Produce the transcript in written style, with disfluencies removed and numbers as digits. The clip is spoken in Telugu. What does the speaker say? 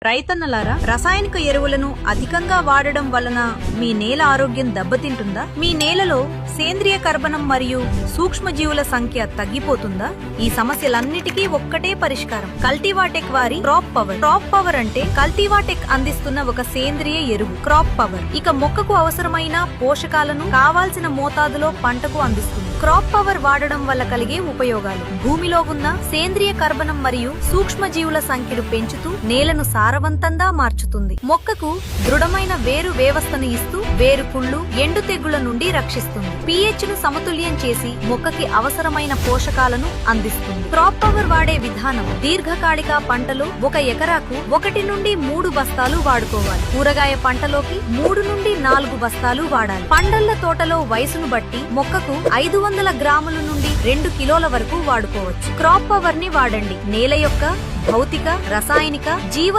రైతన్నలారా, రసాయనిక ఎరువులను అధికంగా వాడడం వలన మీ నేల ఆరోగ్యం దెబ్బతింటుందా? మీ నేలలో సేంద్రియ కర్బనం మరియు సూక్ష్మజీవుల సంఖ్య తగ్గిపోతుందా? ఈ సమస్యలన్నిటికీ ఒక్కటే పరిష్కారం. కల్టివాటెక్ వారి క్రాప్ పవర్. క్రాప్ పవర్ అంటే కల్టివాటెక్ అందిస్తున్న ఒక సేంద్రియ ఎరువు. క్రాప్ పవర్ ఇక మొక్కకు అవసరమైన పోషకాలను కావాల్సిన మోతాదులో పంటకు అందిస్తుంది. క్రాప్ పవర్ వాడడం వల్ల కలిగే ఉపయోగాలు: భూమిలో ఉన్న సేంద్రియ కర్బనం మరియు సూక్ష్మజీవుల సంఖ్యను పెంచుతూ నేలను సారవంతంగా మార్చుతుంది. మొక్కకు దృఢమైన వేరు వ్యవస్థను ఇస్తూ వేరు కుళ్ళు, ఎండు తెగుళ్ల నుండి రక్షిస్తుంది. pH ను సమతుల్యం చేసి మొక్కకి అవసరమైన పోషకాలను అందిస్తుంది. క్రాప్ పవర్ వాడే విధానం: దీర్ఘకాలిక పంటలో 1 ఎకరాకు 1 నుండి 3 బస్తాలు వాడుకోవాలి. కూరగాయ పంటలోకి 3 నుండి 4 బస్తాలు వాడాలి. పండ్ల తోటలో వయసును బట్టి మొక్కకు 500 గ్రాముల నుండి 2 కిలోల వరకు వాడుకోవచ్చు. క్రాప్ పవర్ ని వాడండి. నేల యొక్క భౌతిక, రసాయనిక, జీవ